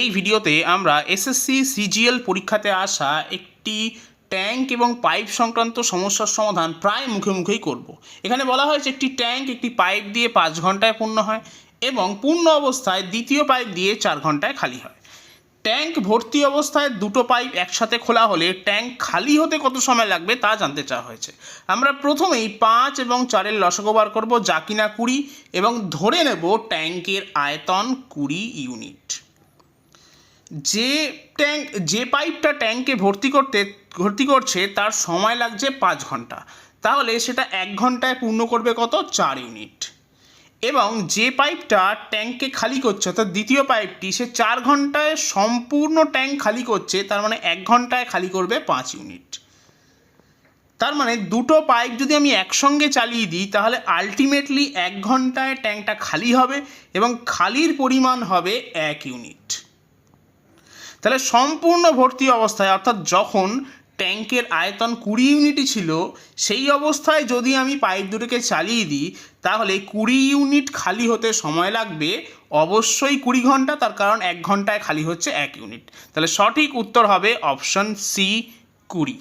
এই ভিডিওতে আমরা এসএসসি সিজিএল পরীক্ষাতে আসা একটি ট্যাঙ্ক এবং পাইপ সংক্রান্ত সমস্যার সমাধান প্রায় মুখে মুখেই করব। এখানে বলা হয়েছে একটি ট্যাঙ্ক একটি পাইপ দিয়ে 5 ঘন্টায় পূর্ণ হয় এবং পূর্ণ অবস্থায় দ্বিতীয় পাইপ দিয়ে 4 ঘন্টায় খালি হয়। ট্যাঙ্ক ভর্তি অবস্থায় দুটো পাইপ একসাথে খোলা হলে ট্যাঙ্ক খালি হতে কত সময় লাগবে তা জানতে চাওয়া হয়েছে। আমরা প্রথমেই 5 এবং 4-এর লসাগু বার করব, যা কিনা 20, এবং ধরে নেব ট্যাঙ্কের আয়তন 20 ইউনিট। যে পাইপটা ট্যাঙ্কে ভর্তি করছে তার সময় লাগছে 5 ঘন্টা, তাহলে সেটা 1 ঘন্টায় পূর্ণ করবে কত? 4 ইউনিট। এবং যে পাইপটা ট্যাঙ্কে খালি করছে অর্থাৎ দ্বিতীয় পাইপটি, সে 4 ঘন্টায় সম্পূর্ণ ট্যাঙ্ক খালি করছে, তার মানে 1 ঘন্টায় খালি করবে 5 ইউনিট। তার মানে দুটো পাইপ যদি আমি একসঙ্গে চালিয়ে দিই তাহলে আলটিমেটলি 1 ঘন্টায় ট্যাঙ্কটা খালি হবে এবং খালির পরিমাণ হবে 1 ইউনিট। তাহলে সম্পূর্ণ ভর্তি অবস্থায় অর্থাৎ যখন ট্যাঙ্কের আয়তন 20 ইউনিটই ছিল, সেই অবস্থায় যদি আমি পাইপ দুটোকে চালিয়ে দিই তাহলে 20 ইউনিট খালি হতে সময় লাগবে অবশ্যই 20 ঘন্টা, তার কারণ 1 ঘন্টায় খালি হচ্ছে 1 ইউনিট। তাহলে সঠিক উত্তর হবে অপশন সি, 20।